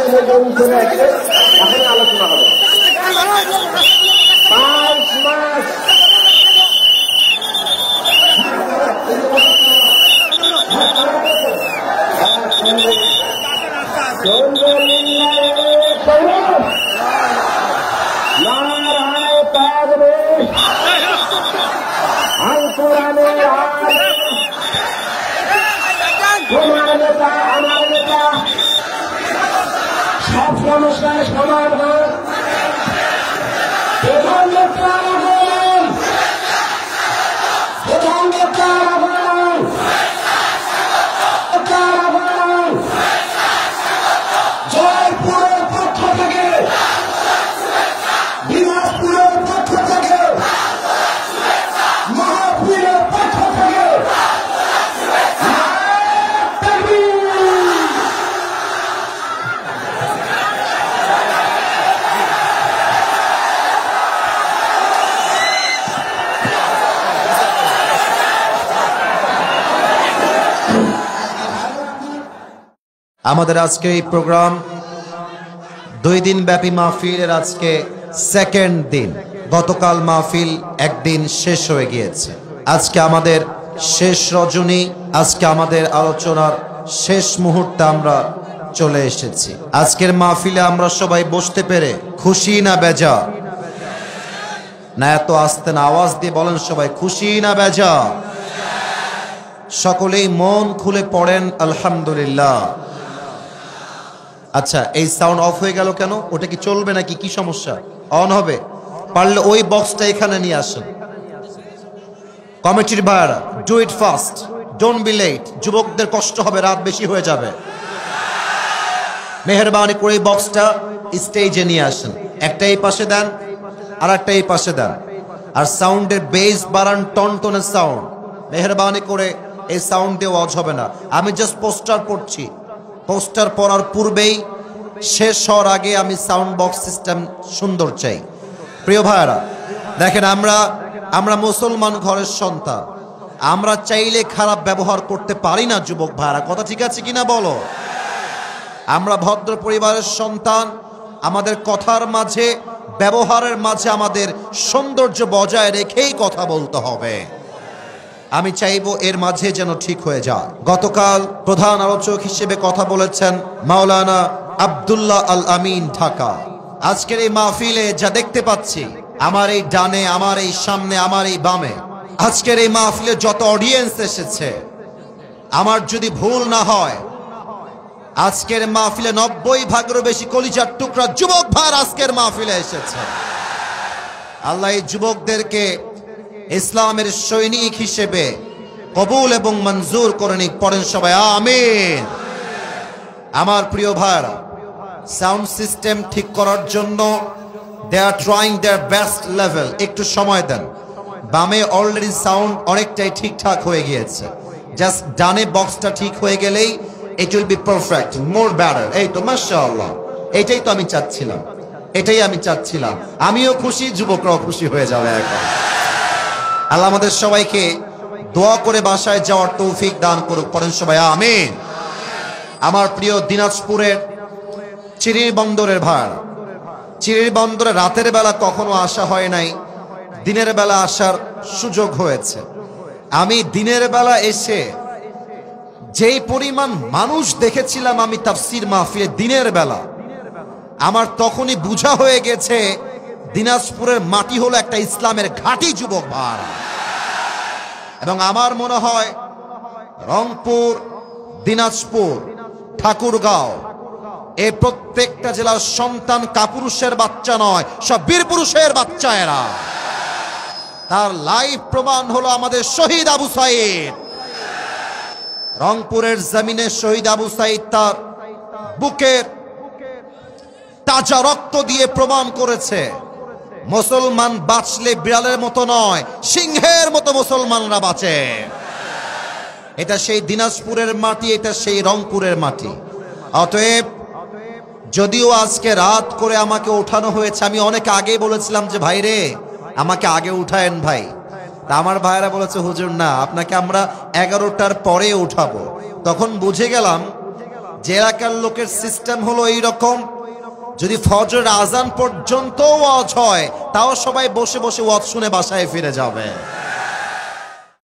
চলে আসছে, এখন আলোচনা হবে। 5 মাস সব সমস্যার সমাধান জয়পুরের পক্ষ থেকে, দিনাজপুরের পক্ষ থেকে, মাহফিলের পক্ষ থেকে আমাদের আজকে এই প্রোগ্রাম 2 দিন ব্যাপী মাহফিলের আজকে সেকেন্ড দিন। গতকাল মাহফিল একদিন শেষ হয়ে গিয়েছে, আজকে আমাদের শেষ রজনী, আজকে আমাদের আলোচনার শেষ মুহূর্তে আমরা চলে এসেছি। আজকের মাহফিলে আমরা সবাই বসতে পেরে খুশি না বেজা? না এত আস্তে না, আওয়াজ দিয়ে বলেন সবাই, খুশি না বেজা? সকলেই মন খুলে পড়েন আলহামদুলিল্লাহ। আচ্ছা, এই সাউন্ড অফ হয়ে গেল কেন? ওটা কি চলবে নাকি? কি সমস্যা? অন হবে? পারলে ওই বক্সটা এখানে নিয়ে আসেন। কমিটির ভাইরা, do it fast, don't be late. যুবকদের কষ্ট হবে, রাত বেশি হয়ে যাবে। মেহেরবানি করে এই বক্সটা স্টেজে নিয়ে আসেন। একটা এই পাশে দেন, আর একটা এই পাশে দেন। আর সাউন্ডের বেস বাড়ান, টনটনের সাউন্ড। মেহেরবানি করে এই সাউন্ড দিয়ে ওয়াজ হবে না। আমি জাস্ট পোস্টার পড়ছি, পোস্টার পড়ার পূর্বেই, শেষ হওয়ার আগে আমি সাউন্ড বক্স সিস্টেম সুন্দর চাই। প্রিয় ভাইরা দেখেন, আমরা মুসলমান ঘরের সন্তান, আমরা চাইলে খারাপ ব্যবহার করতে পারি না। যুবক ভাইরা, কথা ঠিক আছে কিনা বলো? আমরা ভদ্র পরিবারের সন্তান, আমাদের কথার মাঝে, ব্যবহারের মাঝে আমাদের সৌন্দর্য বজায় রেখেই কথা বলতে হবে। আমি চাইবো এর মাঝে যেন ঠিক হয়ে যায়। গতকাল প্রধান আলোচক হিসেবে কথা বলেছেন মাওলানা আব্দুল্লাহ আল আমিন ঢাকা। আজকের এই মাহফিলে যা দেখতে পাচ্ছি, আমার এই ডানে, আমার এই সামনে, আমার এই বামে, আজকের এই মাহফিলে যত অডিয়েন্স এসেছে, আমার যদি ভুল না হয়, আজকের মাহফিলে 90 ভাগেরও বেশি কলিজার টুকরা যুবক ভাই আজকের মাহফিলে এসেছে। আল্লাহ এই যুবকদেরকে ইসলামের সৈনিক হিসেবে কবুল এবং মঞ্জুর করে নিক। পড়েন সবাই আমিন। আমার প্রিয় ভাইরা, সাউন্ড সিস্টেম ঠিক করার জন্য they are trying their best level. একটু সময় দেন। বামে অলরেডি সাউন্ড অনেকটাই ঠিকঠাক হয়ে গিয়েছে, জাস্ট ডানে বক্সটা ঠিক হয়ে গেলেই it will be perfect, more better. এই তো মাশাআল্লাহ, এটাই তো আমি চাচ্ছিলাম, এটাই আমি চাচ্ছিলাম। আমিও খুশি, যুবকরাও খুশি হয়ে যাবে এখন। আল্লাহ আমাদের সবাইকে দোয়া করে বাসায় যাওয়ার তৌফিক দান করুক। পড়েন সবাই আমিন। আমার প্রিয় দিনাজপুরের চিরির বন্দরের ভাই, চিরির বন্দরে রাতের বেলা কখনো আসা হয় নাই, দিনের বেলা আসার সুযোগ হয়েছে। আমি দিনের বেলা এসে যেই পরিমাণ মানুষ দেখেছিলাম আমি তাফসীর মাহফিলে দিনের বেলা, আমার তখনই বুঝা হয়ে গেছে দিনাজপুরের মাটি হলো একটা ইসলামের ঘাঁটি। যুবক ভাই, এবং আমার মনে হয় রংপুর, দিনাজপুর, ঠাকুরগাঁও, এই প্রত্যেকটা জেলার সন্তান কাপুরুষের বাচ্চা নয়, সব বীর পুরুষের বাচ্চা এরা। তার লাইভ প্রমাণ হলো আমাদের শহীদ আবু সাইদ। রংপুরের জমিনে শহীদ আবু সাইদ তার বুকের তাজা রক্ত দিয়ে প্রমাণ করেছে মুসলমান বাঁচলে বিড়ালের মতো নয়, সিংহের মতো মুসলমানরা বাঁচে। এটা সেই দিনাজপুরের মাটি, এটা সেই রংপুরের মাটি। অতএব যদিও আজকে রাত করে আমাকে ওঠানো হয়েছে, আমি অনেক আগে বলেছিলাম যে ভাই রে আমাকে আগে উঠায়েন ভাই। তা আমার ভাইরা বলেছে হুজুর না, আপনাকে আমরা 11টার পরে উঠাবো। তখন বুঝে গেলাম যে এলাকার লোকের সিস্টেম হলো এইরকম, যদি ফজরের আজান পর্যন্ত ওয়াজ হয় তাও সবাই বসে বসে ওয়াজ শুনে বাসায় ফিরে যাবে।